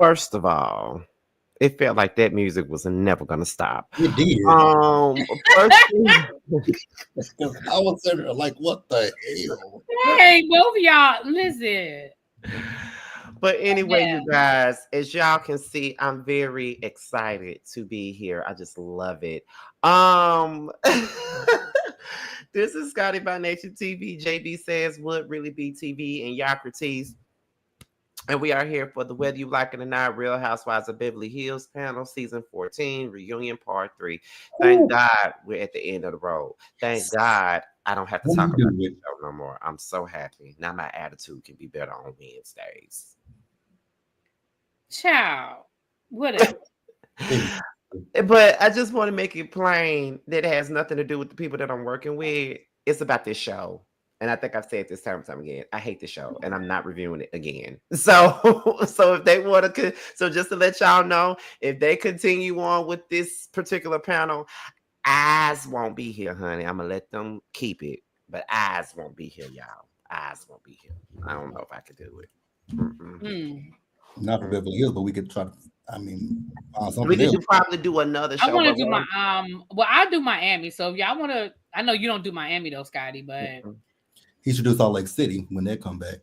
First of all, it felt like that music was never gonna stop. It did. First, I was sitting there like, what the hell? Hey, both of y'all, listen. but anyway, you guys, as y'all can see, I'm very excited to be here. I just love it. This is Scotty by Nature TV. JB says would really be TV and Yocrates. And we are here for the Whether You Like It or Not Real Housewives of Beverly Hills panel, season 14, reunion part 3. Thank God we're at the end of the road. Thank God I don't have to talk about this show no more. I'm so happy. Now my attitude can be better on Wednesdays. Ciao. Whatever. But I just want to make it plain that it has nothing to do with the people that I'm working with. It's about this show. And I think I've said this time and time again. I hate the show, and I'm not reviewing it again. So if they want to, so just to let y'all know, if they continue on with this particular panel, eyes won't be here, honey. I'm gonna let them keep it, but eyes won't be here, y'all. Eyes won't be here. I don't know if I could do it. Not for Beverly Hills, but we could try to. I mean, we could probably do another show. I want to do my Well, I do Miami. So if y'all want to, I know you don't do Miami though, Scotty, but. He should do Salt Lake City when they come back.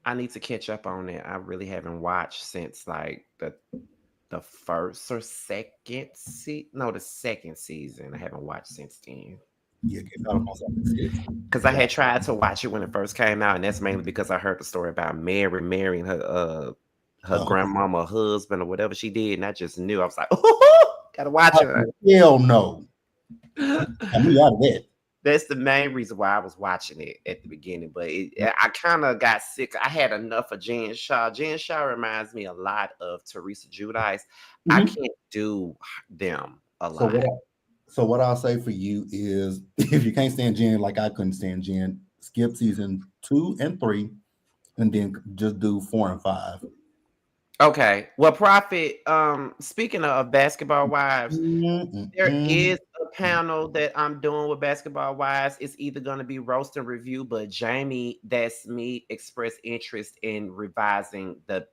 I need to catch up on it. I really haven't watched since like the first or second the second season. I haven't watched since then. Yeah, because I had tried to watch it when it first came out, and that's mainly because I heard the story about Mary marrying her grandmama, husband, or whatever she did, and I just knew. I was like, oh, gotta watch it. Hell no! I knew out of that. That's the main reason why I was watching it at the beginning, but I kind of got sick. I had enough of Jen Shaw. Jen Shaw reminds me a lot of Teresa Giudice. I can't do them a lot. So what I'll say for you is, if you can't stand Jen, like I couldn't stand Jen, skip season 2 and 3, and then just do 4 and 5. Okay. Well, Prophet, speaking of Basketball Wives, there is a panel that I'm doing with Basketball Wives. It's either going to be roast and review, but Jamie, that's me, expressed interest in revising the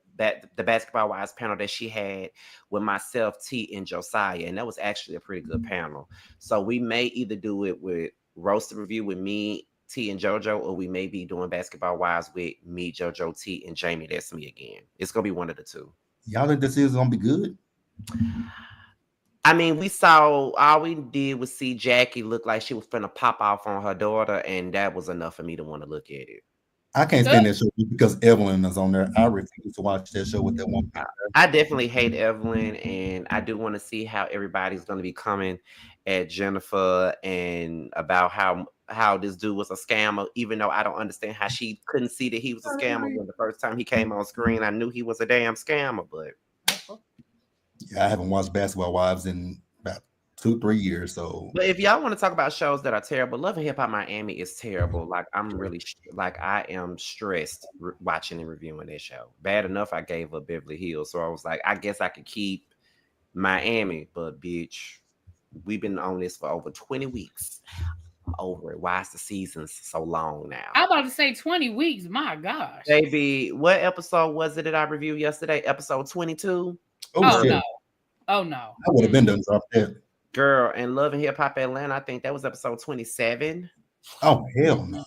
Basketball Wives panel that she had with myself, T, and Josiah. And that was actually a pretty good panel. So we may either do it with roast and review with me, T, and JoJo, or we may be doing Basketball Wives with me, JoJo, T, and Jamie. That's me again. It's gonna be one of the two. Y'all think this is gonna be good? I mean, we saw, all we did was see Jackie look like she was finna pop off on her daughter, and that was enough for me to want to look at it. I can't stand that show because Evelyn is on there. I refuse to watch that show with that one. I definitely hate Evelyn, and I do want to see how everybody's going to be coming at Jennifer and about how this dude was a scammer, even though I don't understand how she couldn't see that he was a scammer when the first time he came on screen. I knew he was a damn scammer, but yeah, I haven't watched Basketball Wives in about 2-3 years. So, but if y'all want to talk about shows that are terrible, Love and Hip Hop Miami is terrible. Like, I'm really I am stressed watching and reviewing this show. Bad enough I gave up Beverly Hills, so I was like, I guess I could keep Miami, but bitch, we've been on this for over 20 weeks. I'm over it. Why is the season so long now? I'm about to say 20 weeks. My gosh. Baby, what episode was it that I reviewed yesterday? Episode 22? Oh no. Oh no. I would have been done dropped that. Girl, and Love and Hip Hop Atlanta, I think that was episode 27. Oh, hell no.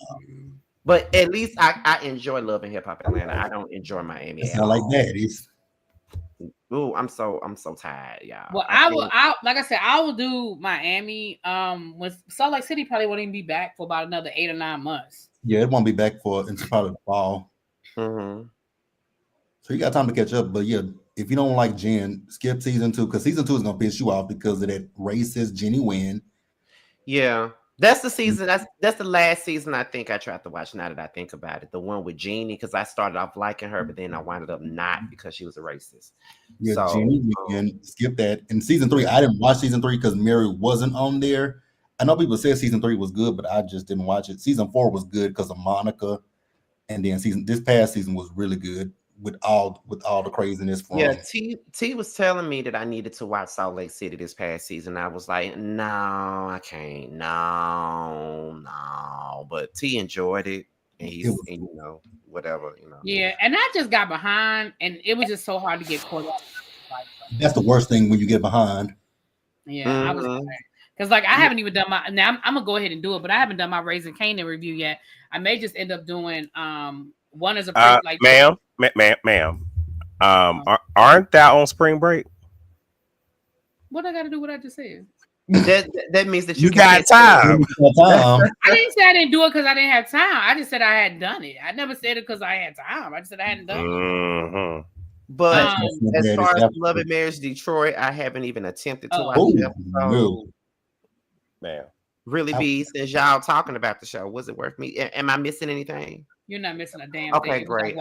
But at least I enjoy Love and Hip Hop Atlanta. I don't enjoy Miami. It's not like that. It's ooh, I'm so tired, y'all. Well, I like I said, I will do Miami. With Salt Lake City probably won't even be back for about another 8 or 9 months. Yeah, it won't be back for it's probably the fall. Mm-hmm. So you got time to catch up. But yeah, if you don't like Jen, skip season 2 because season 2 is gonna piss you off because of that racist Jenny Wynn. Yeah, that's the season. That's the last season I think I tried to watch. Now that I think about it, the one with Jeannie, because I started off liking her, but then I wound up not because she was a racist. Yeah, so, Jeannie Wynn, skip that. In season 3, I didn't watch season 3 because Mary wasn't on there. I know people said season 3 was good, but I just didn't watch it. Season 4 was good because of Monica, and then this past season was really good. With all the craziness from T was telling me that I needed to watch Salt Lake City this past season. I was like, no, I can't. No. But T enjoyed it. and whatever, Yeah, and I just got behind, and it was just so hard to get caught up. That's the worst thing when you get behind. Yeah, I was because I haven't even done my. Now I'm gonna go ahead and do it, but I haven't done my Raising Kanan review yet. I may just end up doing one as a ma'am. Aren't thou on spring break? What I got to do? What I just said. That means that you got time. I didn't say I didn't do it because I didn't have time. I just said I hadn't done it. I never said it because I had time. I just said I hadn't done it. But as far as Love and Marriage Detroit, I haven't even attempted to watch the episode. Man, really be since y'all talking about the show, was it worth me? Am I missing anything? You're not missing a damn thing. Okay, great.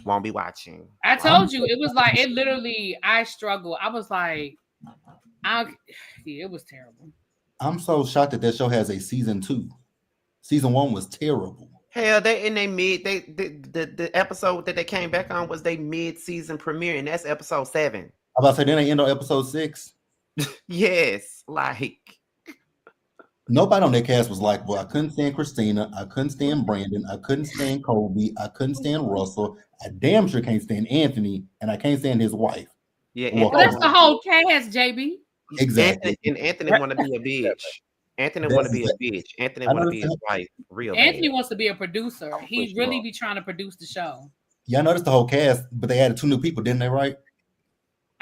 Won't be watching. I told you it was like it literally. I struggled. I was like, it was terrible. I'm so shocked that show has a season 2. Season 1 was terrible. Hell, the episode that they came back on was their mid-season premiere, and that's episode 7. I'm about to say, then they end on episode 6. Yes, like nobody on that cast was like, well, I couldn't stand Christina, I couldn't stand Brandon, I couldn't stand Kobe, I couldn't stand Russell, I damn sure can't stand Anthony, and I can't stand his wife. Yeah, well, that's the whole cast, JB. Exactly. Anthony want to be a bitch. Anthony want to be a bitch. Anthony want to be his wife. Real. Anthony wants to be a producer. He really be trying to produce the show. Yeah, I noticed the whole cast, but they added 2 new people, didn't they? Right?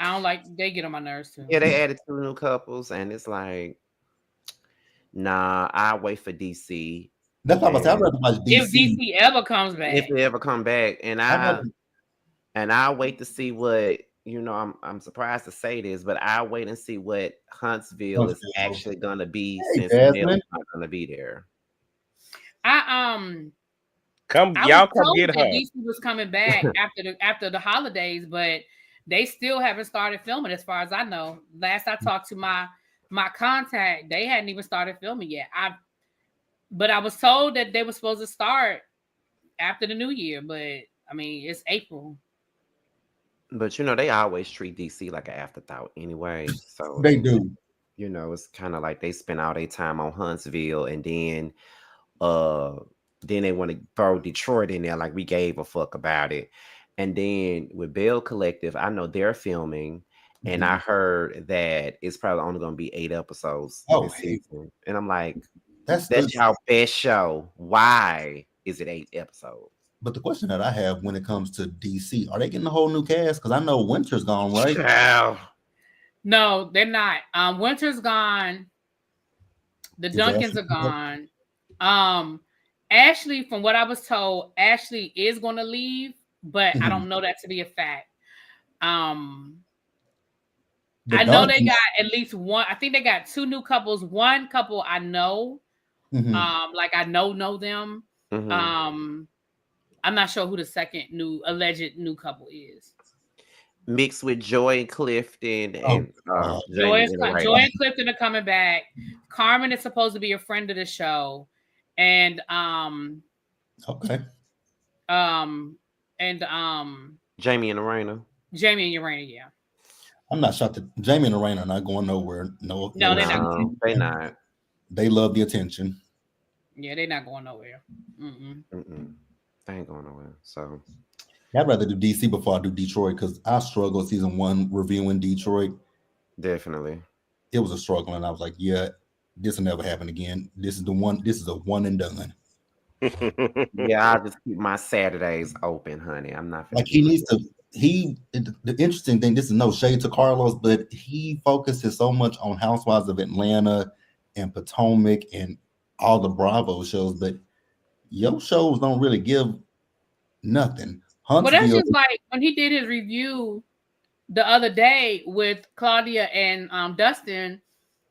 I don't like. They get on my nerves too. Yeah, they added 2 new couples, and it's like, nah. I wait for DC. That's what I was saying. I'd rather watch DC. If DC ever comes back, if they ever come back, and I'll wait to see what I'm surprised to say this, but I'll wait and see what Huntsville is actually gonna be since Neil's not gonna be there. Y'all come get her. DC was coming back after the holidays, but they still haven't started filming, as far as I know. Last I talked to my contact, they hadn't even started filming yet. But I was told that they were supposed to start after the new year, but I mean it's April. But they always treat DC like an afterthought anyway. So they do. It's kind of like they spend all their time on Huntsville, and then they want to throw Detroit in there like we gave a fuck about it. And then with Bell Collective, I know they're filming, and I heard that it's probably only going to be 8 episodes this season. And I'm like, that's y'all best show. Why is it 8 episodes? But the question that I have when it comes to DC, are they getting a whole new cast? Because I know Winter's gone, right? No, they're not. Winter's gone. The Duncans are gone. Ashley, from what I was told, Ashley is going to leave, but I don't know that to be a fact. I know they got at least one. I think they got 2 new couples. One couple I know, like I know them. I'm not sure who the second alleged new couple is. Mixed with Joy and Clifton, and Joy and Clifton are coming back. Carmen is supposed to be a friend of the show, and Jamie and Arena. Yeah. I'm not shocked that Jamie and Arena are not going nowhere. No, they're not. They're not. They love the attention. Yeah, they're not going nowhere. They ain't going nowhere. So I'd rather do DC before I do Detroit, because I struggled season 1 reviewing Detroit. Definitely. It was a struggle, and I was like, yeah, this will never happen again. This is a one and done. Yeah, I'll just keep my Saturdays open, honey. I'm not like he needs to. The interesting thing, this is no shade to Carlos, but he focuses so much on Housewives of Atlanta and Potomac and all the Bravo shows, but your shows don't really give nothing. Well, that's just like when he did his review the other day with Claudia and Dustin.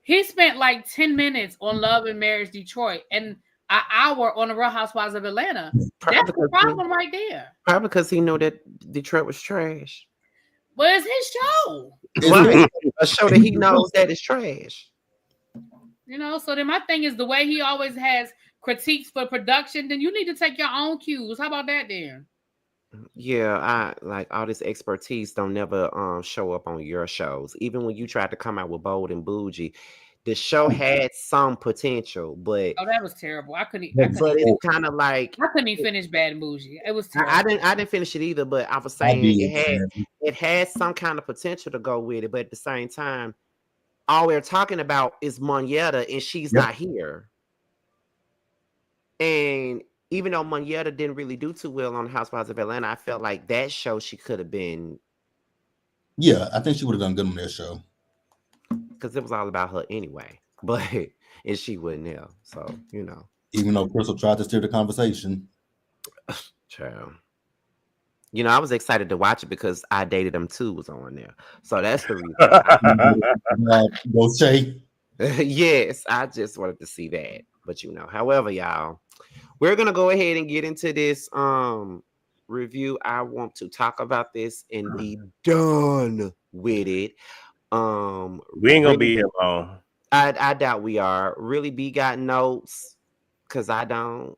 He spent like 10 minutes on Love and Marriage Detroit and an hour on the Real Housewives of Atlanta. That's the problem right there. Probably because he knew that Detroit was trash. Well, it's his show. Right. A show that he knows that is trash. So then my thing is the way he always has critiques for production, then you need to take your own cues. How about that then? Yeah, I like all this expertise don't never show up on your shows. Even when you tried to come out with Bold and Bougie, The show had some potential, but that was terrible. I couldn't it's kind of like I couldn't even finish Bad and Bougie. It was terrible. I didn't finish it either, but I was saying it had some kind of potential to go with it, but at the same time, all we're talking about is Monietta, and she's not here. And even though Monietta didn't really do too well on Housewives of Atlanta, I felt like that show she could have been. Yeah, I think she would have done good on that show. Because it was all about her anyway. But and she wouldn't have. So, Even though Crystal tried to steer the conversation. Child. I was excited to watch it because I Dated Them Too was on there. So that's the reason. Yes, I just wanted to see that. But however, y'all, we're gonna go ahead and get into this review. I want to talk about this and be done with it. We ain't gonna be here long. I doubt we are. Really B got notes because I don't.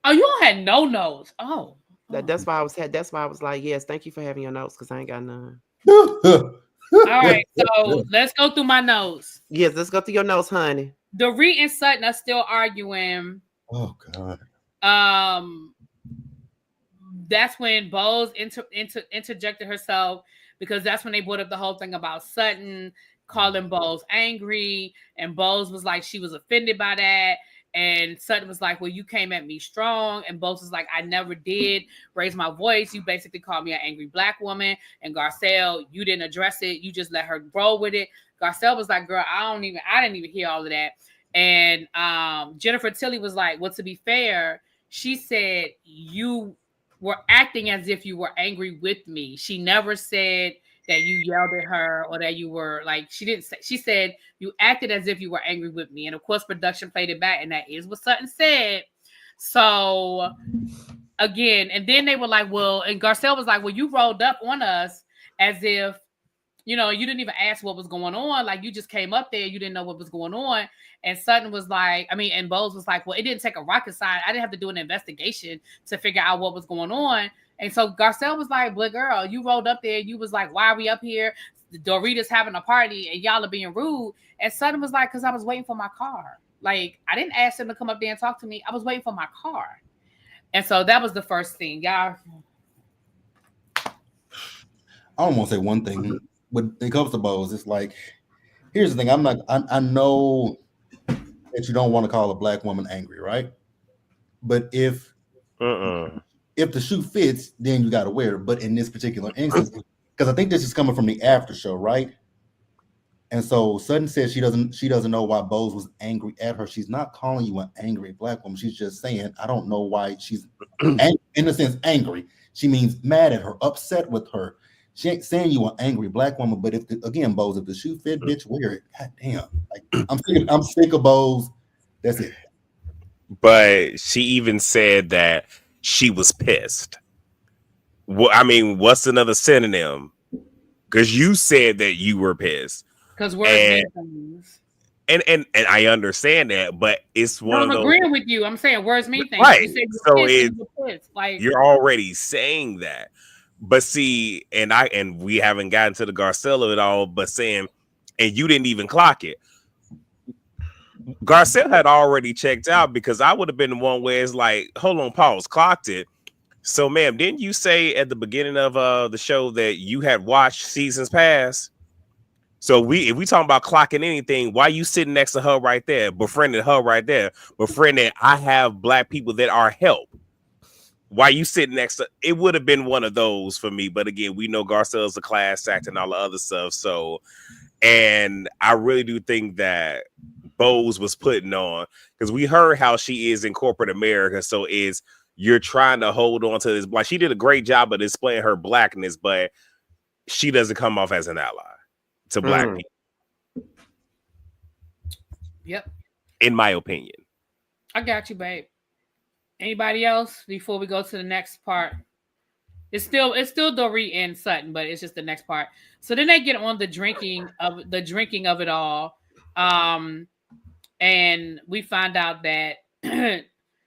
Oh, you all had no notes. Oh. That's why I was like, yes, thank you for having your notes because I ain't got none. All right, so let's go through my notes. Yes, let's go through your notes, honey. Dorit and Sutton are still arguing. Oh God. That's when Bose interjected herself because that's when they brought up the whole thing about Sutton calling Bose angry, and Bose was like she was offended by that. And Sutton was like, well, you came at me strong. And Bose was like, I never did raise my voice. You basically called me an angry black woman. And Garcel, you didn't address it. You just let her roll with it. Garcel was like, girl, I didn't even hear all of that. And Jennifer Tilly was like, well, to be fair, she said you were acting as if you were angry with me. She never said that you yelled at her or that you were like, she didn't say, she said you acted as if you were angry with me. And of course, production played it back, and that is what Sutton said. So again, and then they were like, well, and Garcel was like, well, you rolled up on us as if, you didn't even ask what was going on. Like, you just came up there, you didn't know what was going on. And Sutton was like, and Bose was like, well, it didn't take a rocket science. I didn't have to do an investigation to figure out what was going on. And so Garcel was like, but girl, you rolled up there. You was like, why are we up here? Dorita's having a party and y'all are being rude. And Sutton was like, because I was waiting for my car. Like, I didn't ask him to come up there and talk to me. I was waiting for my car. And so that was the first thing. Y'all. I don't want to say one thing. When it comes to Bose, it's like, here's the thing. I know that you don't want to call a black woman angry, right? But if the shoe fits, then you got to wear it. But in this particular instance, because I think this is coming from the after show, right? And so Sutton says she doesn't know why Bose was angry at her. She's not calling you an angry black woman. She's just saying, I don't know why she's in a sense angry. She means mad at her, upset with her. She ain't saying you an angry black woman, but if the shoe fit, bitch, wear it. God damn. Like, I'm sick of Bose. That's it. But she even said that she was pissed. Well, what's another synonym? Because you said that you were pissed. Because words mean things. And I understand that, but it's one of those. I'm agreeing with you. I'm saying words mean things. Right. You said so pissed. Like, you're already saying that. But see, and we haven't gotten to the Garcel of it all, but saying, and you didn't even clock it. Garcel had already checked out because I would have been the one where it's like, hold on, pause, clocked it. So, ma'am, didn't you say at the beginning of the show that you had watched seasons past? So if we talking about clocking anything, why you sitting next to her right there, befriending her right there, befriending I have black people that are help. Why you sitting next to it would have been one of those for me. But again, we know Garcel's a class act and all the other stuff. So, and I really do think that Bose was putting on because we heard how she is in corporate America. So you're trying to hold on to this. Like, she did a great job of displaying her blackness, but she doesn't come off as an ally to black people. Yep. In my opinion. I got you, babe. Anybody else before we go to the next part? It's still Dorit and Sutton, but it's just the next part. So then they get on the drinking of it all. And we find out that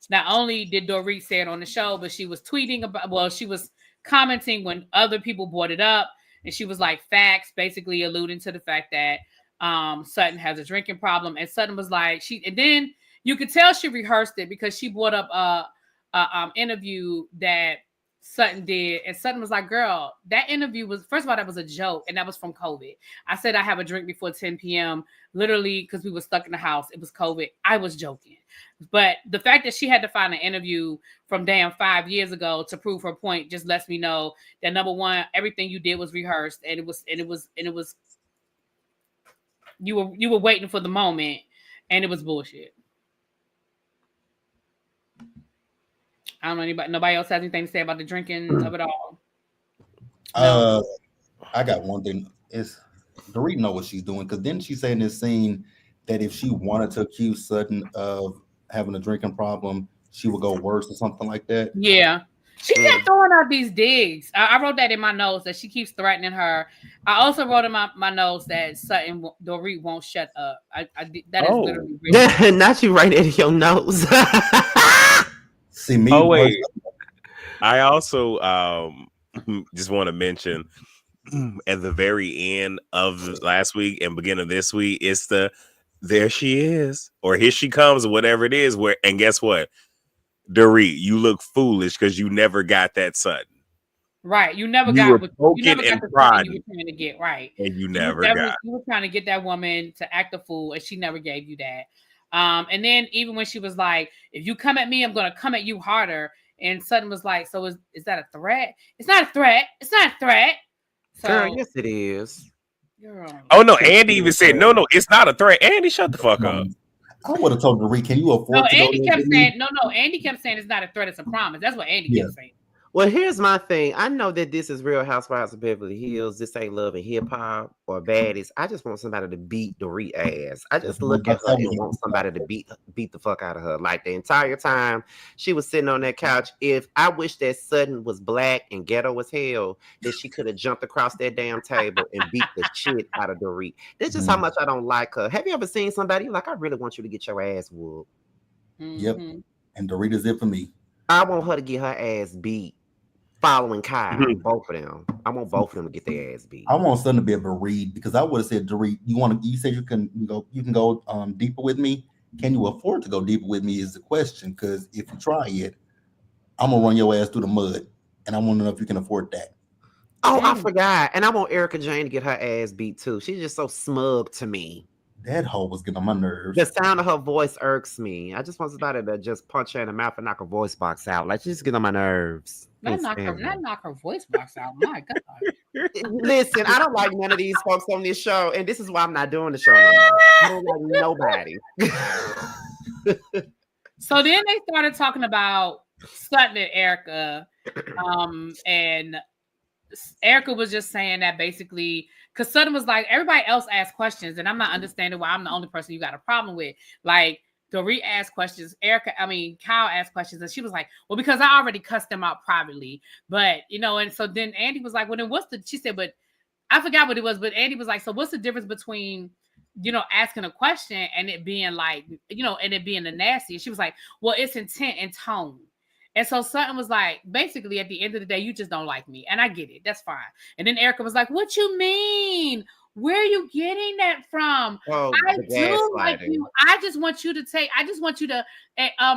not only did Dorit say it on the show, but she was tweeting she was commenting when other people brought it up, and she was like facts, basically alluding to the fact that Sutton has a drinking problem, and Sutton was like, and then you could tell she rehearsed it because she brought up a interview that Sutton did, and Sutton was like, girl, that interview was, first of all, that was a joke, and that was from COVID. I said I have a drink before 10 p.m. literally because we were stuck in the house. It was COVID. I was joking. But the fact that she had to find an interview from damn 5 years ago to prove her point just lets me know that, number one, everything you did was rehearsed, and it was you were waiting for the moment, and it was bullshit. I don't know nobody else has anything to say about the drinking of it all. No? I got one thing. Is Dorit know what she's doing? Because didn't she say in this scene that if she wanted to accuse Sutton of having a drinking problem, she would go worse or something like that? Yeah. She kept throwing out these digs. I wrote that in my notes that she keeps threatening her. I also wrote in my notes that Sutton Dorit won't shut up. That is literally written. Not you write it in your notes. See me. Oh wait. I also just want to mention at the very end of last week and beginning of this week, it's there she is, or here she comes, or whatever it is. And guess what? Dorit, you look foolish because you never got that Sutton. Right. You never got the Sutton you were trying to get, right. And you never got. You were trying to get that woman to act a fool, and she never gave you that. And then even when she was like, if you come at me, I'm gonna come at you harder. And Sutton was like, so is that a threat? It's not a threat. It's not a threat. So, girl, yes, it is. Girl. Oh no, Andy even said, no, it's not a threat. Andy, shut the fuck up. I would have told Dorit, can you afford to Andy kept saying, Andy kept saying it's not a threat, it's a promise. That's what Andy kept saying. Well, here's my thing. I know that this is Real Housewives of Beverly Hills. This ain't Love and Hip Hop or Baddies. I just want somebody to beat Dorit ass. I just look at her and want somebody to beat the fuck out of her. Like the entire time she was sitting on that couch. If I wish that Sutton was black and ghetto as hell, that she could have jumped across that damn table and beat the shit out of Dorit. That's just how much I don't like her. Have you ever seen somebody like, I really want you to get your ass whooped? Yep. And Dorit is it for me. I want her to get her ass beat. Following Kyle, both of them. I want both of them to get their ass beat. I want Sutton to be able to read, because I would have said, Dorit, you said you can go deeper with me. Can you afford to go deeper with me is the question. Because if you try it, I'm gonna run your ass through the mud, and I want to know if you can afford that. Oh, I forgot. And I want Erica Jane to get her ass beat too. She's just so smug to me. That hoe was getting on my nerves. The sound of her voice irks me. I just want somebody to just punch her in the mouth and knock her voice box out. Like, just get on my nerves. Not knock her voice box out. My God. Listen, I don't like none of these folks on this show, and this is why I'm not doing the show no more. I don't like nobody. So then they started talking about Sutton and Erica, and Erica was just saying that basically, because Sutton was like, everybody else asked questions, and I'm not understanding why I'm the only person you got a problem with. Like, Dorit asked questions, Kyle asked questions, and she was like, well, because I already cussed them out privately. But, and so then Andy was like, well, then she said, but I forgot what it was, but Andy was like, so what's the difference between, asking a question and it being like, and it being the nasty? And she was like, well, it's intent and tone. And so Sutton was like, basically, at the end of the day, you just don't like me. And I get it. That's fine. And then Erica was like, what you mean? Where are you getting that from? Oh, I do like you. I just want you to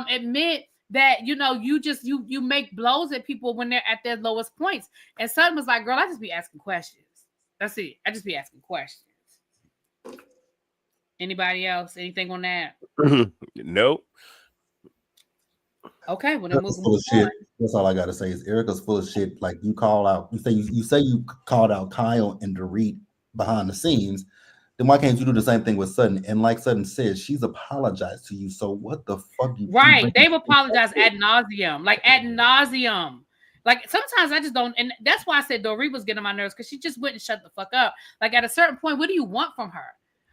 admit that, you make blows at people when they're at their lowest points. And Sutton was like, girl, I just be asking questions. That's it. I just be asking questions. Anybody else? Anything on that? Nope. Okay, well, then full of shit. That's all I gotta say is Erica's full of shit. Like, you call out, you say you called out Kyle and Dorit behind the scenes. Then why can't you do the same thing with Sutton? And like Sutton says, she's apologized to you. So what the fuck? They've apologized ad nauseum. Like sometimes I just don't, and that's why I said Dorit was getting on my nerves, because she just wouldn't shut the fuck up. Like at a certain point, what do you want from her?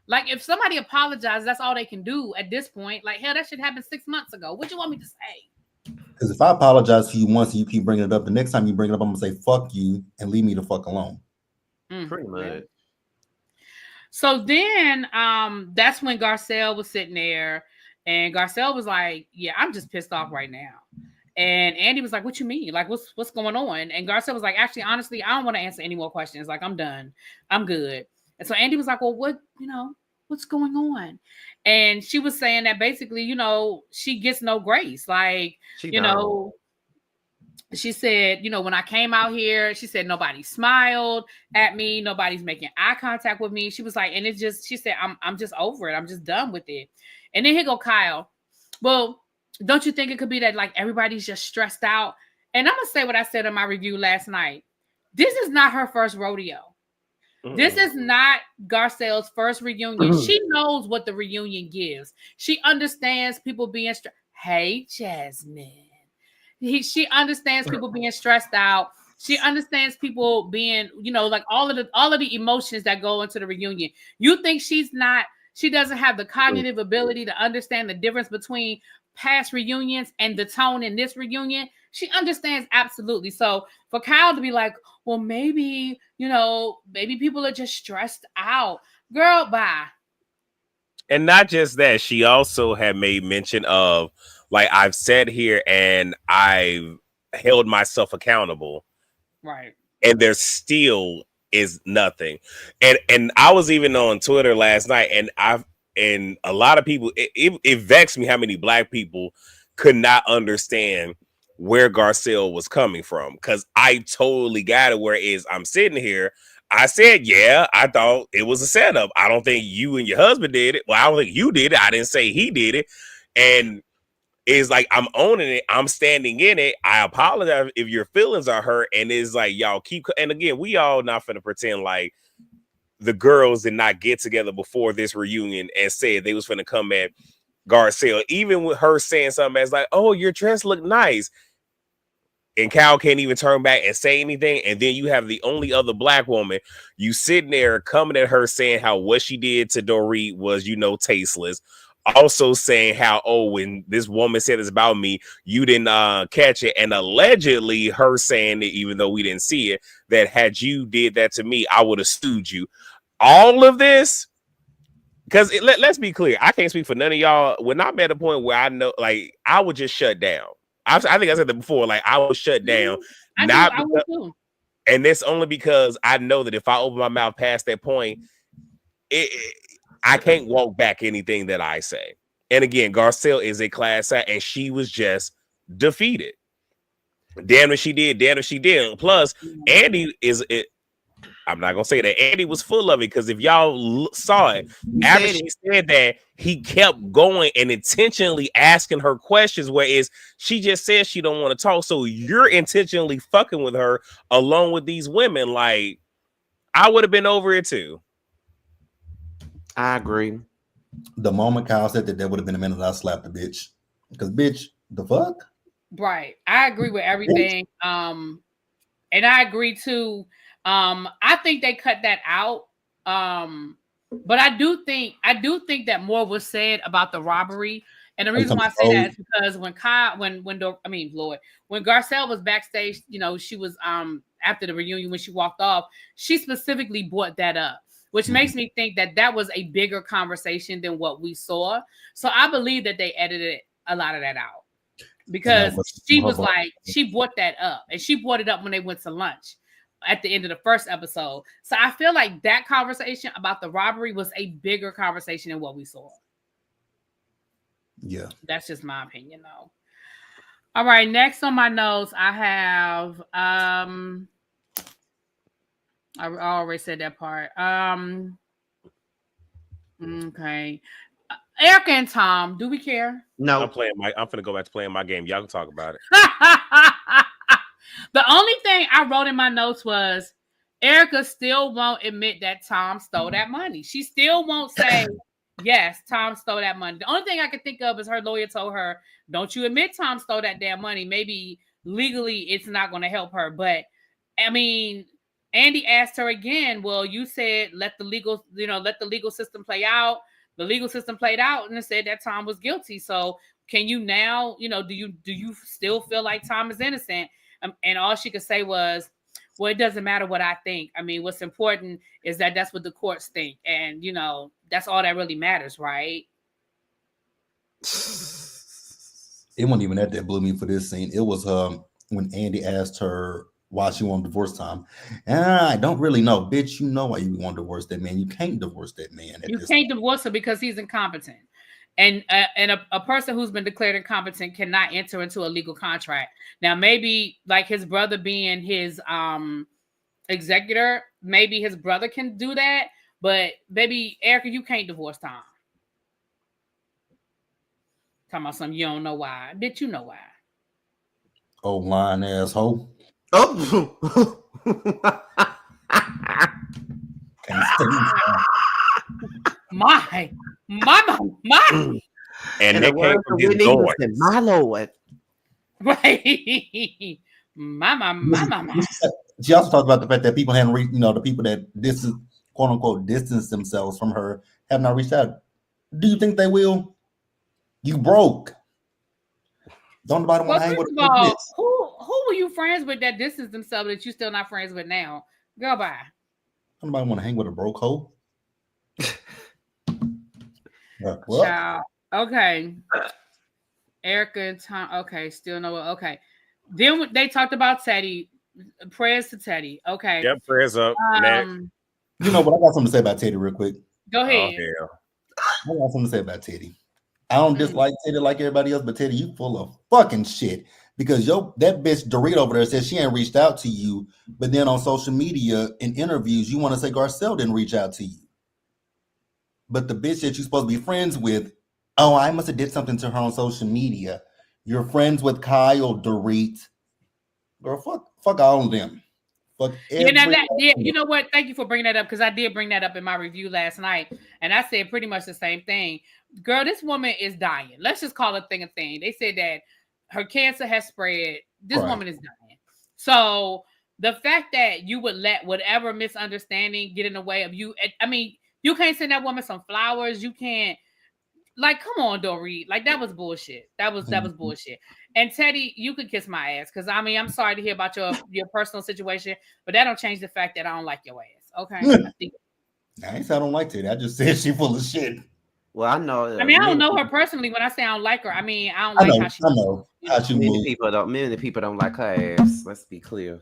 Like if somebody apologizes, that's all they can do at this point. Like hell, that shit happened 6 months ago. What do you want me to say? Because if I apologize to you once and you keep bringing it up, the next time you bring it up, I'm gonna say fuck you and leave me the fuck alone. Pretty much. So then that's when Garcel was sitting there, and Garcel was like, yeah, I'm just pissed off right now. And Andy was like, what you mean? Like, what's going on? And Garcel was like, actually, honestly, I don't want to answer any more questions. Like, I'm done. I'm good. And so Andy was like, well, what what's going on? And she was saying that basically, you know, she gets no grace. Like, you know, she said, you know, when I came out here, she said nobody smiled at me, nobody's making eye contact with me. She was like, and it's just, she said, I'm just over it. I'm just done with it. And then here go Kyle. Well, don't you think it could be that like everybody's just stressed out? And I'm gonna say what I said in my review last night. This is not her first rodeo. This is not Garcel's first reunion. She knows what the reunion gives. She understands people being stressed. Hey, Jasmine. She understands people being stressed out. She understands people being, you know, like all of the emotions that go into the reunion. You think she doesn't have the cognitive ability to understand the difference between past reunions and the tone in this reunion? She understands absolutely. So for Kyle to be like, well, maybe, you know, maybe people are just stressed out. Girl, bye. And not just that, she also had made mention of, like, I've sat here and I've held myself accountable. Right. And there still is nothing. And I was even on Twitter last night, and a lot of people, it vexed me how many Black people could not understand where Garcel was coming from. Because I totally got it, whereas I'm sitting here, I said, yeah, I thought it was a setup. I don't think you and your husband did it. Well, I don't think you did it. I didn't say he did it. And it's like, I'm owning it. I'm standing in it. I apologize if your feelings are hurt. And it's like, y'all keep. And again, we all not finna pretend like the girls did not get together before this reunion and said they was finna come at Garcel. Even with her saying something as like, oh, your dress look nice. And Kyle can't even turn back and say anything. And then you have the only other Black woman, you sitting there coming at her saying how what she did to Dorit was, you know, tasteless. Also saying how, oh, when this woman said this about me, you didn't catch it. And allegedly her saying that, even though we didn't see it, that had you did that to me, I would have sued you. All of this, because let's be clear, I can't speak for none of y'all. When I'm at a point where I know, like, I would just shut down. I think I said that before. Like, I will shut down. I would too. And it's only because I know that if I open my mouth past that point, I can't walk back anything that I say. And again, Garcel is a class act, and she was just defeated. Damn if she did. Damn if she did. Plus, Andy is it. I'm not gonna say that Andy was full of it, because if y'all saw it, after she said that, he kept going and intentionally asking her questions, whereas she just said she don't want to talk. So you're intentionally fucking with her along with these women. Like, I would have been over it too. I agree. The moment Kyle said that would have been a minute I slapped the bitch. Because bitch, the fuck? Right. I agree with everything. And I agree too. I think they cut that out. But I do think that more was said about the robbery. And the reason why I say that is because when Garcel was backstage, you know, she was after the reunion, when she walked off, she specifically brought that up, which makes me think that that was a bigger conversation than what we saw. So I believe that they edited a lot of that out, because she was like, she brought that up, and she brought it up when they went to lunch at the end of the first episode. So I feel like that conversation about the robbery was a bigger conversation than what we saw. Yeah. That's just my opinion though. All right, next on my notes, I have I already said that part. Okay. Erica and Tom, do we care? No. I'm finna go back to playing my game. Y'all can talk about it. The only thing I wrote in my notes was Erica still won't admit that Tom stole that money. She still won't say, yes, Tom stole that money. The only thing I can think of is her lawyer told her, don't you admit Tom stole that damn money. Maybe legally it's not going to help her. But I mean, Andy asked her again, well, you said let the legal system play out. The legal system played out and it said that Tom was guilty. So can you now, do you still feel like Tom is innocent? And all she could say was, well, it doesn't matter what I think. I mean, what's important is that that's what the courts think. And, that's all that really matters, right? It wasn't even that blew me for this scene. It was when Andy asked her why she wanted divorce time. And I don't really know. Bitch, you know why you want to divorce that man. You can't divorce that man. You can't divorce him because he's incompetent. And a person who's been declared incompetent cannot enter into a legal contract. Now, maybe like his brother being his executor, maybe his brother can do that. But baby, Erica, you can't divorce Tom. Talking about something you don't know why. Bitch, you know why. Oh, lying asshole. Oh. My. And they came from his voice. My Lord. Right. My. She also talked about the fact that people hadn't reached, the people that quote unquote distance themselves from her have not reached out. Do you think they will? You broke. Don't nobody want to hang with her. Who were you friends with that distance themselves that you still not friends with now? Girl, bye. Don't nobody want to hang with a broke hoe. Child. Okay. Erica and Tom. Okay, still no. Okay. Then they talked about Teddy. Prayers to Teddy. Okay. Yep, prayers up. You know what? I got something to say about Teddy real quick. Go ahead. I got something to say about Teddy. I don't dislike Teddy like everybody else, but Teddy, you full of fucking shit. Because that bitch Dorita over there says she ain't reached out to you, but then on social media in interviews, you want to say Garcel didn't reach out to you. But the bitch that you're supposed to be friends with, oh, I must have did something to her on social media. You're friends with Kyle, Dorit. Girl, fuck all of them. Fuck you know what? Thank you for bringing that up, because I did bring that up in my review last night, and I said pretty much the same thing. Girl, this woman is dying. Let's just call a thing a thing. They said that her cancer has spread. This woman is dying. So the fact that you would let whatever misunderstanding get in the way of you, I mean, you can't send that woman some flowers. You can't, like, come on, Dorit. Like, that was bullshit. That was bullshit. And Teddy, you could kiss my ass, because I mean, I'm sorry to hear about your personal situation, but that don't change the fact that I don't like your ass. Okay. I ain't said I don't like Teddy. I just said she full of shit. Well, I know. I mean, I don't know her personally. When I say I don't like her, I mean I don't like how she. I know how she moves. Many people don't like her ass. Let's be clear.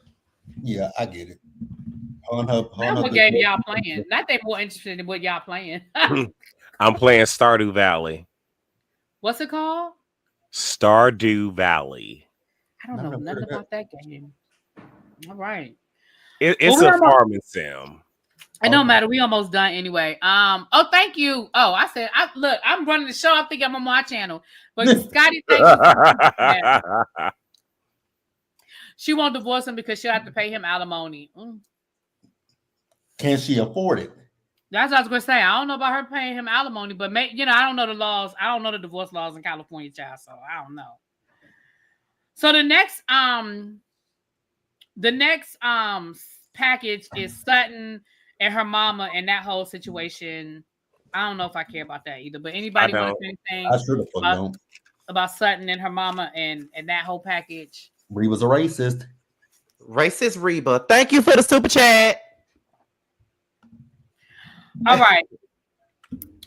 Yeah, I get it. That's what game y'all playing. Not they more interested in what y'all playing. I'm playing Stardew Valley. What's it called? Stardew Valley. I don't know nothing about that game. All right. It's a farming sim. It don't matter. We almost done anyway. Oh, thank you. Oh, I said, look, I'm running the show. I think I'm on my channel. But Scotty, thank you. She won't divorce him because she'll have to pay him alimony. Can she afford it? That's what I was going to say. I don't know about her paying him alimony, but I don't know the laws. I don't know the divorce laws in California, child. So I don't know. So the next package is Sutton and her mama and that whole situation. I don't know if I care about that either. But anybody want to say anything I sure the fuck don't. About Sutton and her mama and that whole package? Reba's a racist. Racist Reba. Thank you for the super chat. All right.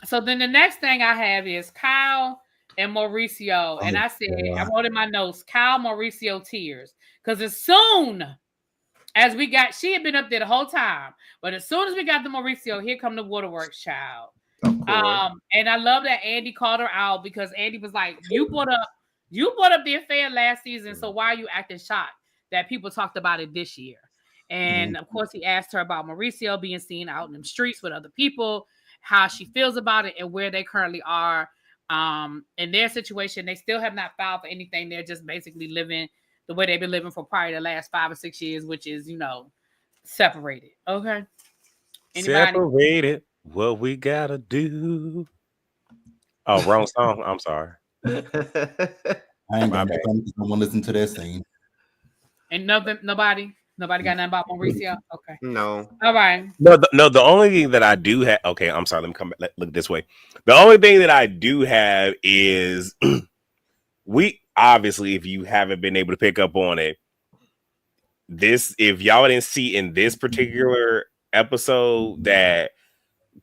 So then the next thing I have is Kyle and Mauricio. And I said, I wrote in my notes, Kyle, Mauricio tears. Because as soon as we got, she had been up there the whole time. But as soon as we got the Mauricio, here come the waterworks child. And I love that Andy called her out, because Andy was like, you brought up the affair last season. So why are you acting shocked that people talked about it this year? And of course, he asked her about Mauricio being seen out in the streets with other people, how she feels about it, and where they currently are in their situation. They still have not filed for anything. They're just basically living the way they've been living for probably the last 5 or 6 years, which is, separated. Okay. Anybody? Separated. What we gotta do. Oh, wrong song. I'm sorry. I ain't gonna listen to that scene. And nobody got nothing about Mauricio? Okay. No. All right. No, the only thing that I do have, okay, I'm sorry, let me come back, look this way. The only thing that I do have is we obviously, if you haven't been able to pick up on it, if y'all didn't see in this particular episode that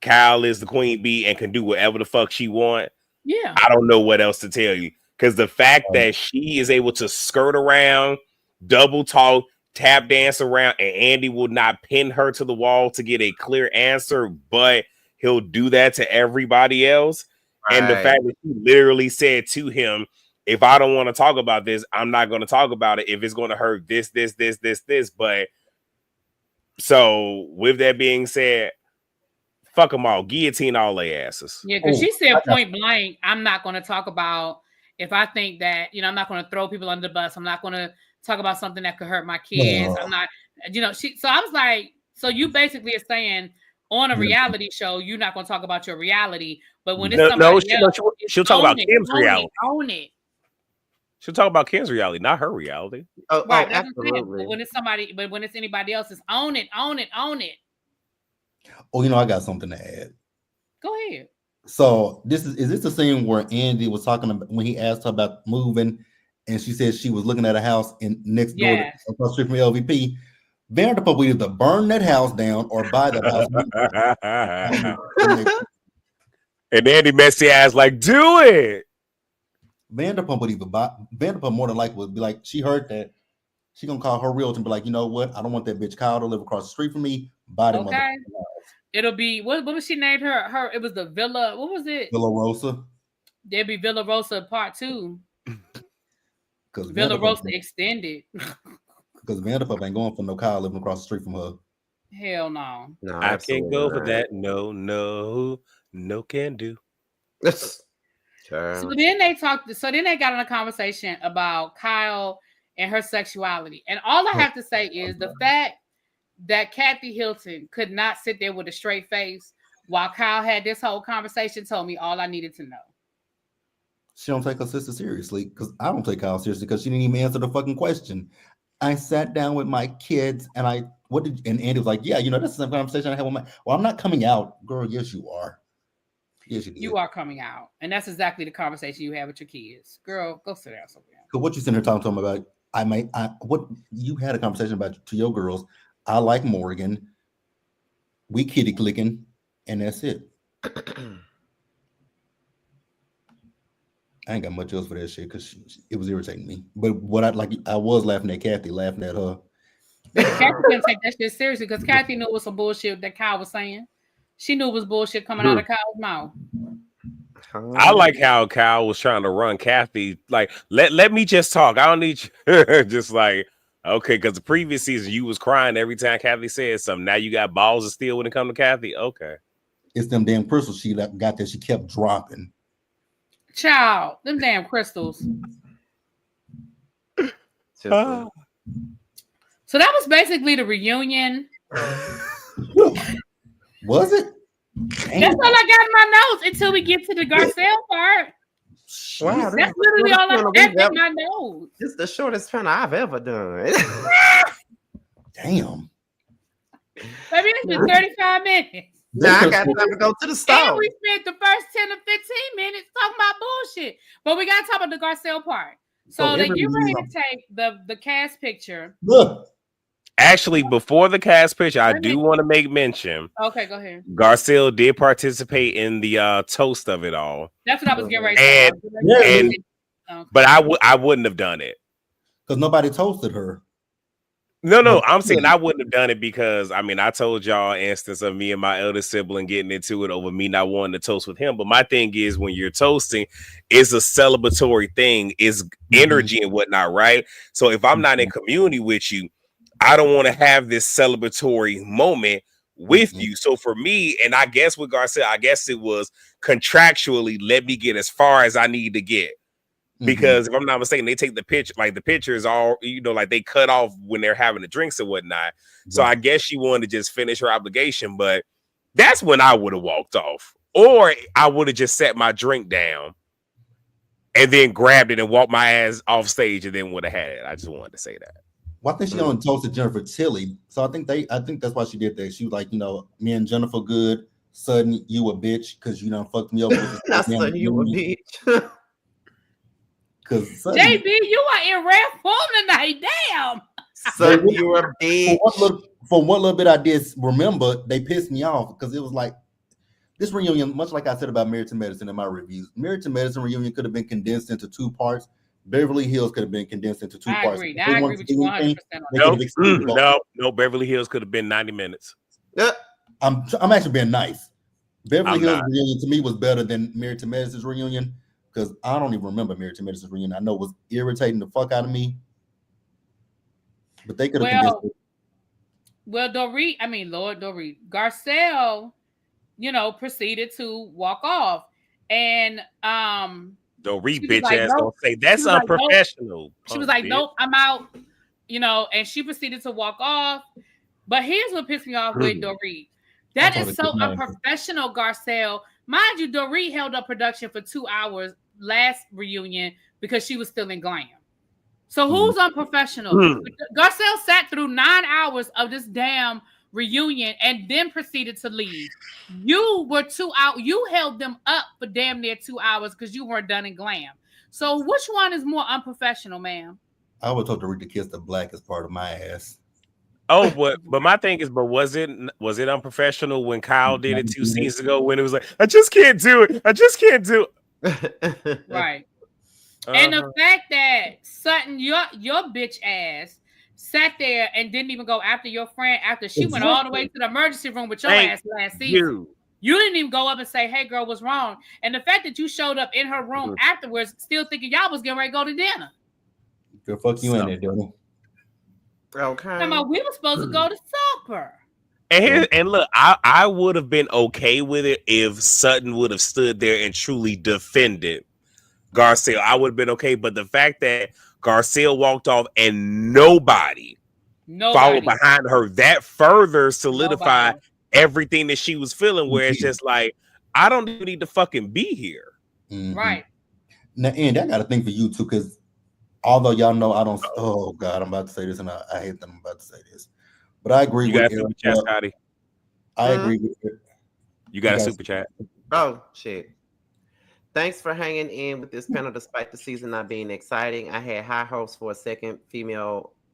Kyle is the queen bee and can do whatever the fuck she want. Yeah. I don't know what else to tell you. Because the fact that she is able to skirt around, double talk, tap dance around, and Andy will not pin her to the wall to get a clear answer, but he'll do that to everybody else. Right. And the fact that he literally said to him, if I don't want to talk about this, I'm not going to talk about it if it's going to hurt this. But so with that being said, fuck them all, guillotine all their asses. Yeah, because she said point blank, I'm not going to talk about if I think that, I'm not going to throw people under the bus. I'm not going to talk about something that could hurt my kids. I'm not, so I was like, so you basically are saying on a reality show, you're not going to talk about your reality, but when it's somebody else, she'll talk about Kim's reality. Own it. She'll talk about Kim's reality, not her reality. Right, absolutely. But when it's anybody else's, own it. Oh, I got something to add. Go ahead. So is this the scene where Andy was talking about when he asked her about moving, and she said she was looking at a house in next door across the street from LVP? Vanderpump would either burn that house down or buy that house. And Andy messy ass like, do it. Vanderpump would either buy. Vanderpump more than likely would be like, she heard that. She gonna call her realtor and be like, you know what? I don't want that bitch Kyle to live across the street from me. Buy them. Okay. It'll be what was she named her? It was the Villa. What was it? Villa Rosa. There'd be Villa Rosa Part 2. Because Villa Rosa extended. Because Vanderpump ain't going for no Kyle living across the street from her. Hell no. I can't go for that. No can do. So then they got in a conversation about Kyle and her sexuality. And all I have to say is the fact that Kathy Hilton could not sit there with a straight face while Kyle had this whole conversation told me all I needed to know. She don't take her sister seriously, because I don't take Kyle seriously, because she didn't even answer the fucking question. I sat down with my kids and and Andy was like, yeah, that's the same conversation I had with well, I'm not coming out. Girl, yes, you are. Yes, you are coming out. And that's exactly the conversation you have with your kids. Girl, go sit down somewhere. Because what you sitting here talking to them about, what you had a conversation about to your girls. I like Morgan. We kitty clicking, and that's it. I ain't got much else for that shit because it was irritating me. But I was laughing at Kathy, laughing at her. Kathy didn't take that shit seriously because Kathy knew it was some bullshit that Kyle was saying. She knew it was bullshit coming out of Kyle's mouth. I like how Kyle was trying to run Kathy. Like, let me just talk. I don't need you. Just like, okay, because the previous season you was crying every time Kathy said something. Now you got balls of steel when it comes to Kathy. Okay. It's them damn crystals she got that she kept dropping. Child, them damn crystals. So that was basically the reunion. Was it? Damn. That's all I got in my notes until we get to the Garcel part. Wow, that's literally all I got in my notes. This is the shortest panel I've ever done. Damn. Maybe it's been 35 minutes. Now I got time to go to the store. And we spent the first 10 or 15 minutes talking about bullshit. But we got to talk about the Garcel part. So they get ready to take the cast picture. Look. Actually, before the cast picture, I do want to make mention. Okay, go ahead. Garcel did participate in the toast of it all. That's what I was getting ready to say. But I wouldn't have done it. Because nobody toasted her. No, I'm saying I wouldn't have done it because, I told y'all an instance of me and my elder sibling getting into it over me not wanting to toast with him. But my thing is when you're toasting, it's a celebratory thing. It's energy and whatnot, right? So if I'm not in community with you, I don't want to have this celebratory moment with you. So for me, and I guess with Garcel, I guess it was contractually, let me get as far as I need to get. Because if I'm not mistaken, they take the picture, like the picture is all, like they cut off when they're having the drinks and whatnot. So I guess she wanted to just finish her obligation, but that's when I would have walked off. Or I would have just set my drink down and then grabbed it and walked my ass off stage and then would have had it. I just wanted to say that. Well, I think she only toasted Jennifer Tilly. So I think that's why she did that. She was like, me and Jennifer good. Sutton, you a bitch because you done fucked me over. Not Sutton, you a bitch. Because JB, you are in rare form tonight. Damn. Sutton, you a bitch. For one little bit I did remember, they pissed me off because it was like this reunion, much like I said about Married to Medicine in my reviews. Married to Medicine reunion could have been condensed into 2 parts. Beverly Hills could have been condensed into 2 parts. Agree. I agree with you 100% on that. No, Beverly Hills could have been 90 minutes. I'm actually being nice. Beverly Hills reunion to me was better than Married to Medicine's reunion because I don't even remember Married to Medicine's reunion. I know it was irritating the fuck out of me, but they could have condensed it. Well, Dorit, Garcel, proceeded to walk off, and Dorit bitch ass don't say that's unprofessional. She was like, "Nope, I'm out," and she proceeded to walk off. But here's what pissed me off with Dorit. That is so unprofessional, Garcel. Mind you, Dorit held up production for 2 hours last reunion because she was still in glam. So who's unprofessional? Garcel sat through 9 hours of this damn reunion and then proceeded to leave. You were 2 hours. You held them up for damn near 2 hours because you weren't done in glam. So which one is more unprofessional, ma'am? I would told Dorit to kiss the blackest part of my ass. Oh, but my thing is, was it unprofessional when Kyle did it 2 seasons ago when it was like, I just can't do it. I just can't do it. Right. And the fact that Sutton, your bitch ass, sat there and didn't even go after your friend after she went all the way to the emergency room with your ass last season. You didn't even go up and say, "Hey, girl, what's wrong?" And the fact that you showed up in her room afterwards, still thinking y'all was getting ready to go to dinner. Girl, fuck you in there, Dylan. Okay. We were supposed to go to supper. And look, I would have been okay with it if Sutton would have stood there and truly defended Garcel. I would have been okay, but the fact that Garcel walked off and nobody followed behind her, that further solidified everything that she was feeling, where it's just like, I don't even need to fucking be here. Right. Now, Andy, I got a thing for you too, because although y'all know I don't, oh God, I'm about to say this and I hate that I'm about to say this, but I agree with super chat, Scotty. I agree with it. You got a super chat. Oh, shit. Thanks for hanging in with this panel despite the season not being exciting. I had high hopes for a second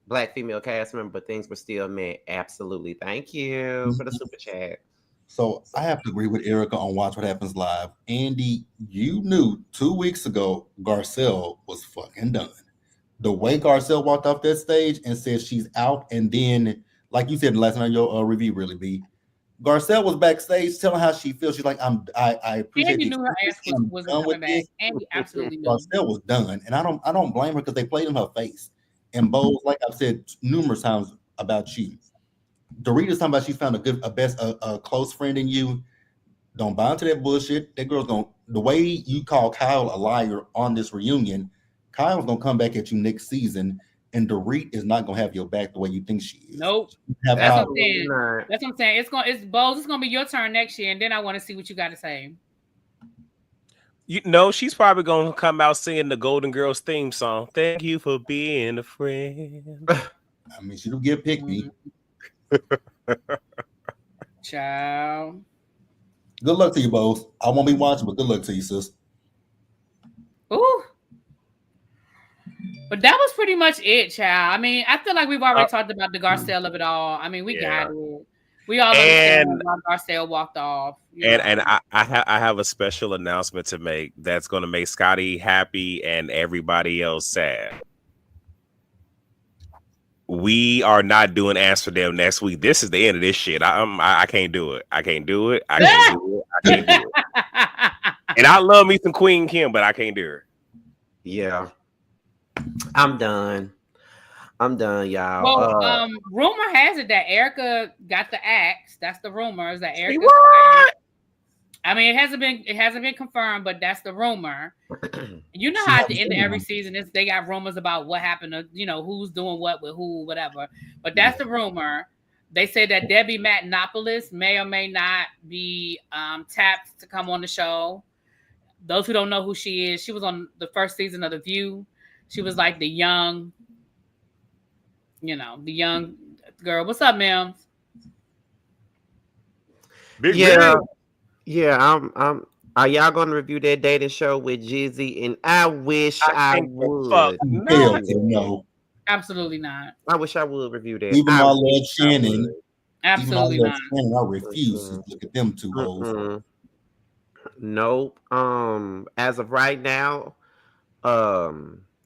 black female cast member, but things were still met. Absolutely. Thank you for the super chat. So I have to agree with Erica on Watch What Happens Live. Andy, you knew 2 weeks ago Garcel was fucking done. The way Garcel walked off that stage and said she's out, and then, like you said last night, your review really be, Garcel was backstage telling how she feels. She's like, I appreciate. Andy knew her ass was coming back. Andy absolutely knew. Garcel was done, and I don't blame her because they played in her face. And Bo, like I've said numerous times about you, Dorita's talking about she found a close friend in you. Don't buy into that bullshit. That girl's gonna, the way you call Kyle a liar on this reunion, Kyle's gonna come back at you next season, and Dorit is not gonna have your back the way you think she is. Nope. That's what I'm saying. That's what I'm saying. It's gonna be your turn next year, and then I want to see what you got to say. She's probably gonna come out singing the Golden Girls theme song. Thank you for being a friend. I mean, she'll get picked me. Ciao. Good luck to you both. I won't be watching, but good luck to you, sis. Ooh. But that was pretty much it, child. I mean, I feel like we've already talked about the Garcel of it all. I mean, we got it. We all understand why Garcel walked off. And I have a special announcement to make that's going to make Scotty happy and everybody else sad. We are not doing Ask for Them next week. This is the end of this shit. I can't do it. I can't do it. I can't do it. I can't do it. And I love me some Queen Kim, but I can't do her. Yeah. I'm done, y'all. Well, rumor has it that Erica got the axe. That's the rumor. Is that Erica? What? I mean, it hasn't been confirmed, but that's the rumor. You know how at the end of every season they got rumors about what happened to, who's doing what with who, whatever. But that's the rumor. They said that Debbie Matenopoulos may or may not be tapped to come on the show. Those who don't know who she is, she was on the first season of The View. She was like the young girl. What's up, ma'am? Yeah. Are y'all going to review that dating show with Jizzy? And I wish I would. No. Absolutely not. I wish I would review that. Even my love Shannon. Absolutely not. Shannon, I refuse to look at them two hoes. Nope. As of right now,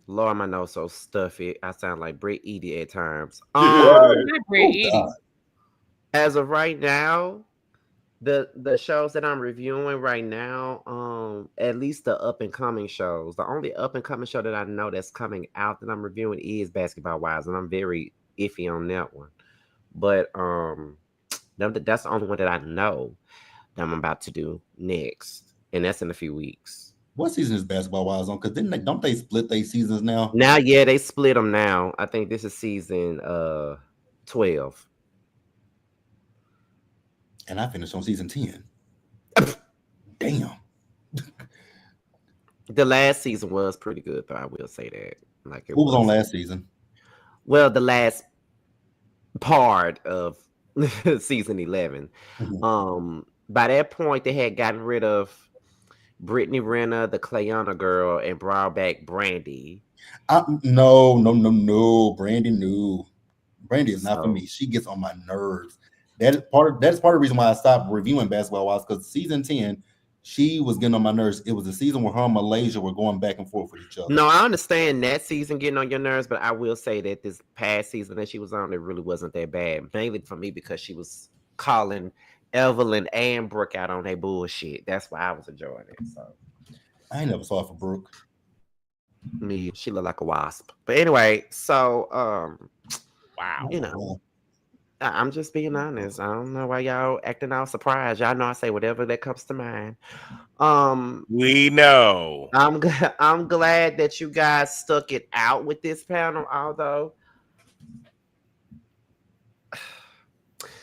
Lord, my nose so stuffy. I sound like Britt Edie at times. Not Brett Oh, Eady. God. As of right now, the shows that I'm reviewing right now, at least the up and coming shows. The only up and coming show that I know that's coming out that I'm reviewing is Basketball Wives, and I'm very iffy on that one. But that's the only one that I know that I'm about to do next, and that's in a few weeks. What season is Basketball Wives on? Because don't they split their seasons now? Now, yeah, they split them now. I think this is season 12. And I finished on season 10. Damn. The last season was pretty good, though. I will say that. Like it Who was on last season? Well, the last part of season 11. Mhm. By that point, they had gotten rid of Brittany Renner, the Clayana girl, and brought back Brandy. No. Brandy, no. Brandy is not for me. She gets on my nerves. That's part of the reason why I stopped reviewing Basketball Wives, because season 10, she was getting on my nerves. It was the season where her and Malaysia were going back and forth with each other. No, I understand that season getting on your nerves, but I will say that this past season that she was on, it really wasn't that bad. Mainly for me because she was calling Evelyn and Brooke out on their bullshit. That's why I was enjoying it. So I ain't never saw it for Brooke. me, she looked like a wasp. But anyway, so Wow. you know, I'm just being honest. I don't know why y'all acting all surprised. Y'all know I say whatever that comes to mind. We know. I'm glad that you guys stuck it out with this panel, although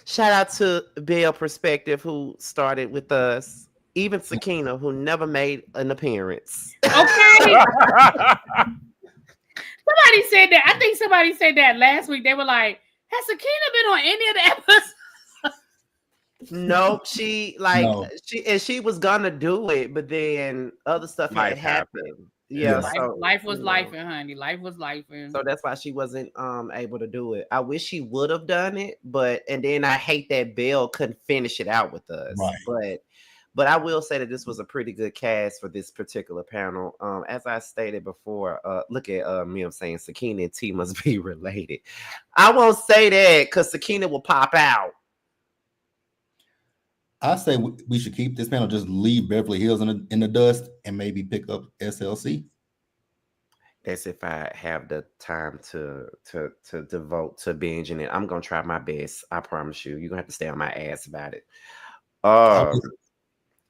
shout out to Bill Perspective who started with us. Even Sakina, who never made an appearance. Okay. Somebody said that. I think somebody said that last week. They were like, has Sakina been on any of the episodes? Nope, she was gonna do it, but then other stuff had happened. Yeah, so life was life, honey. Life was life. So that's why she wasn't able to do it. I wish she would have done it, and then I hate that Bill couldn't finish it out with us. Right. But I will say that this was a pretty good cast for this particular panel. As I stated before, look at me. I'm saying Sakina and T must be related. I won't say that because Sakina will pop out. I say we should keep this panel, just leave Beverly Hills in the dust and maybe pick up SLC. That's if I have the time to devote to binging it. I'm gonna try my best. I promise you. You're gonna have to stay on my ass about it.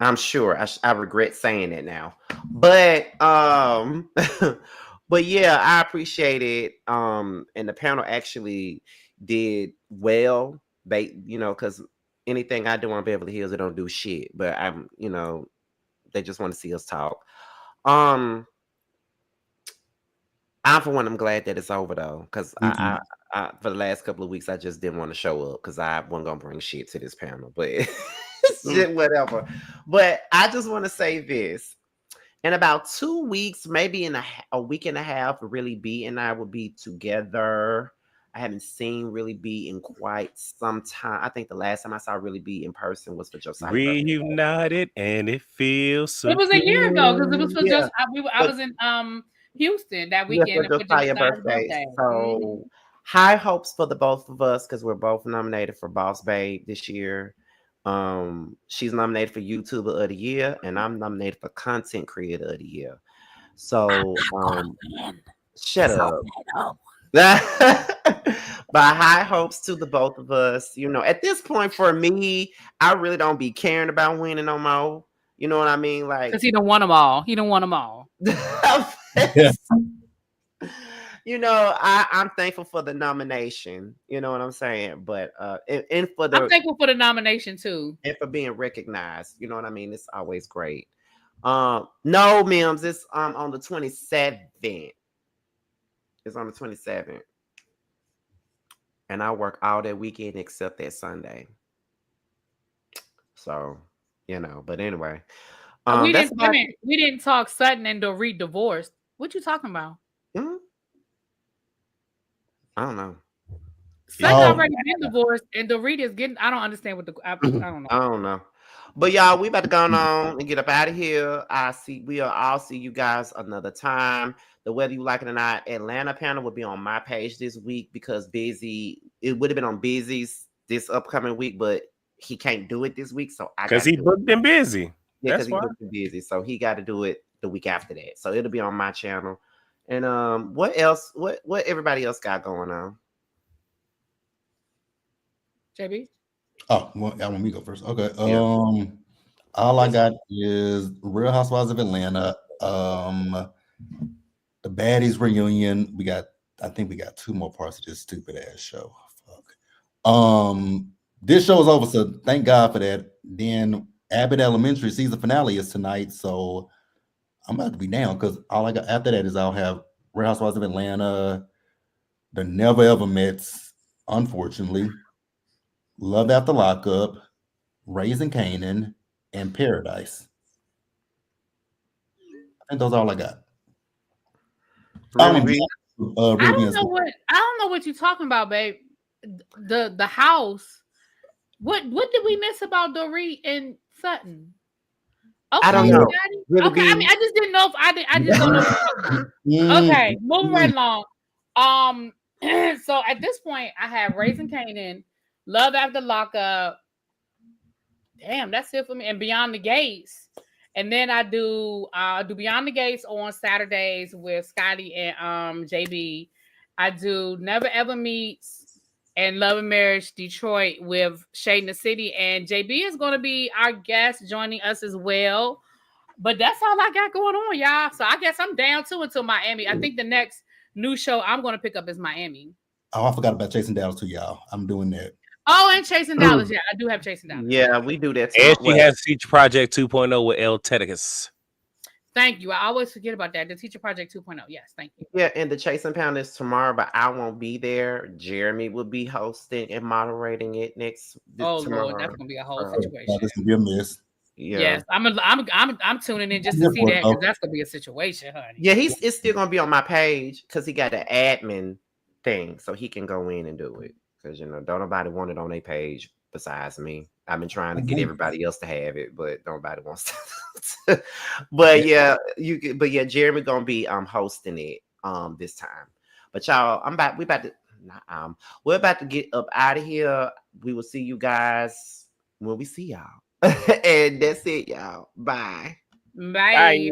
I'm sure. I regret saying it now, but but yeah, I appreciate it. And the panel actually did well. Because anything I do on Beverly Hills, they don't do shit. But they just want to see us talk. I'm for one. I'm glad that it's over though, because I for the last couple of weeks I just didn't want to show up because I wasn't gonna bring shit to this panel. But shit, whatever. But I just want to say this: in about 2 weeks, maybe in a week and a half, Really B and I will be together. I haven't seen Really B in quite some time. I think the last time I saw Really B in person was for Josiah. Reunited, and it feels so. It was a year ago because it was for just. I was in Houston that weekend for Josiah's birthday. So high hopes for the both of us because we're both nominated for Boss Babe this year. She's nominated for YouTuber of the Year, and I'm nominated for Content Creator of the Year. So shut up. But high hopes to the both of us. At this point for me, I really don't be caring about winning no more. You know what I mean? Like, because he don't want them all. He don't want them all. I'm thankful for the nomination. You know what I'm saying? But I'm thankful for the nomination too, and for being recognized. You know what I mean? It's always great. No, Mims, it's on the 27th. It's on the 27th. And I work all that weekend except that Sunday. So, but anyway. We didn't talk Sutton and Dorit divorced. What you talking about? I don't know. Sutton already been divorced and Dorit is getting. I don't understand what I don't know. I don't know. But y'all, we about to go on and get up out of here. We'll all see you guys another time. The whether you like it or not, Atlanta panel will be on my page this week because Busy. It would have been on Busy's this upcoming week, but he can't do it this week, so I because he booked and busy. Yeah, because That's he why. booked and busy, so he got to do it the week after that. So it'll be on my channel. And what else? What everybody else got going on? JB. Oh, well, I want me to go first. Okay. Yeah. All I got is Real Housewives of Atlanta. The Baddies reunion. I think we got 2 more parts of this stupid ass show. Fuck. This show is over, so thank God for that. Then Abbott Elementary season finale is tonight, so I'm about to be down because all I got after that is I'll have Real Housewives of Atlanta, The Never Ever Mets, unfortunately, Love After Lockup, Raising Canaan, and Paradise. I think those are all I got. Really, I don't know what you're talking about, babe. The house. What did we miss about Dor and Sutton? Okay, I don't know. Really okay, I mean, I just didn't know if I just don't know. Okay, moving right along. So at this point, I have Raising Canaan, Love After Lockup. Damn, that's it for me. And Beyond the Gates. And then I do Beyond the Gates on Saturdays with Scotty and JB. I do Never Ever Meets and Love and Marriage Detroit with Shade in the City. And JB is going to be our guest joining us as well. But that's all I got going on, y'all. So I guess I'm down too until Miami. I think the next new show I'm going to pick up is Miami. Oh, I forgot about Chasing Dallas too, y'all. I'm doing that. Oh, and Chasing Dallas. Yeah, I do have Chasing Dallas. Yeah, we do that too. And she has Teacher Project 2.0 with El Teticus. Thank you. I always forget about that. The Teacher Project 2.0. Yes, thank you. Yeah, and the Chasing Pound is tomorrow, but I won't be there. Jeremy will be hosting and moderating it tomorrow. Lord, that's gonna be a whole situation. This will be a miss. Yeah. Yes, I'm tuning in just to see that because that's gonna be a situation, honey. Yeah, it's still gonna be on my page because he got an admin thing, so he can go in and do it. Because don't nobody want it on their page besides me. I've been trying to get everybody else to have it, but nobody wants to. But yeah, Jeremy gonna be hosting it this time. But y'all, we're about to get up out of here. We will see you guys when we see y'all. And that's it, y'all. Bye. Bye.